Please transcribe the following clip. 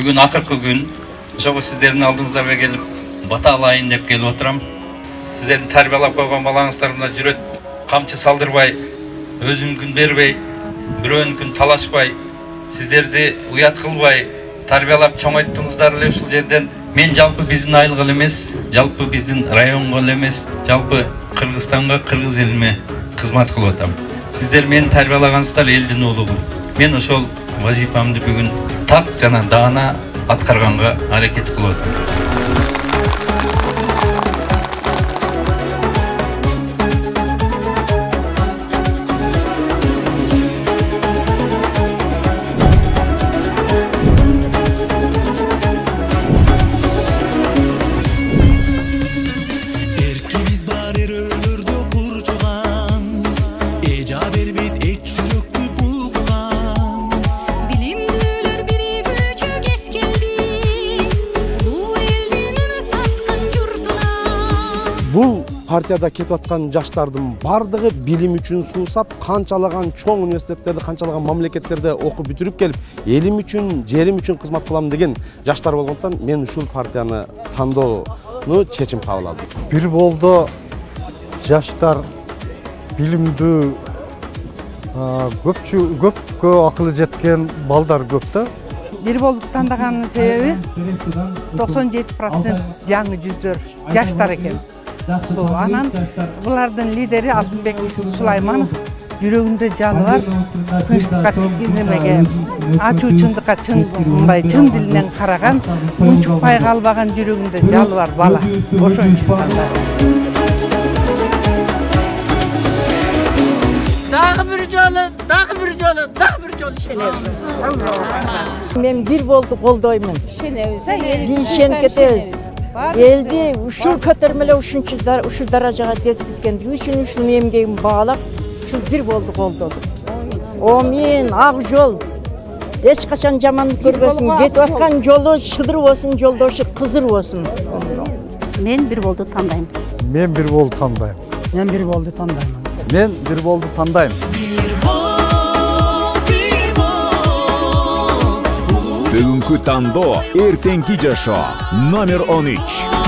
Бүгін ақырқы күн, ошого сіздердің алдыңыздарга келіп, бата алайын деп келіп отырам. Сіздердің тәрбиялап қойған балаңыздар мына жүрөт, камчы салдырбай, өзүн күн бербей, бирөөнүн күн талашпай, сіздерді уят кылбай, тарбиялап чоңойттуңуздар эле ушул жерден. Мен жалпы биздин айылга эле эмес, жалпы биздин районго эле эмес, жалпы Кыргызстанга, кыргыз элиме кызмат кылып атам. Сіздер мени тарбиялагансыздар, элдин улугу. Мен ошол вазифамды бүгүн так жана даана аткарганга аракет кылып атам. Бул партияда кетип аткан жаштардын бардыгы билим үчүн суусап, канчалаган чоң университеттерде, канчалаган мамлекеттерде окуп бүтүрүп келип, элим үчүн, жерим үчүн кызмат кылам деген жаштар болгондуктан мен ушул партияны тандоону чечим кабыл алдым. Бир болду жаштар билимдүү, көпкө акылы жеткен балдар көп да. Бир болду тандаганын себеби 97% жаңы жүздөр жаштар экен. Анан булардын лидери Алтынбек Сулайманов жүрөгүндө жалы бар, тынчтыкка тигиземеге, ачуучундукка чын дилинен караган, унчукпай калбаган жүрөгүндө жалы бар бала. Ошон үчүн Дагы бир жолу ишенебиз. Мен бир болду колдоймун. Ишенип кетебиз. Элди ушул көтөрмөлө ушул даражага жеткизгендиги үчүн ушул эмгегин баалап, ушул бир болду колдодум. Амин, ак жол. Эч качан жамандык көрбөсүн, кетип аткан жолу шыдыр болсун, жолдошу кызыр болсун. Мен бир болду тандайм. Мен бир болду тандайм. Мен бир болду тандайм. Мен бир болду тандайм. Бүгүнкү тандоо эртеңки жашоо номер 13.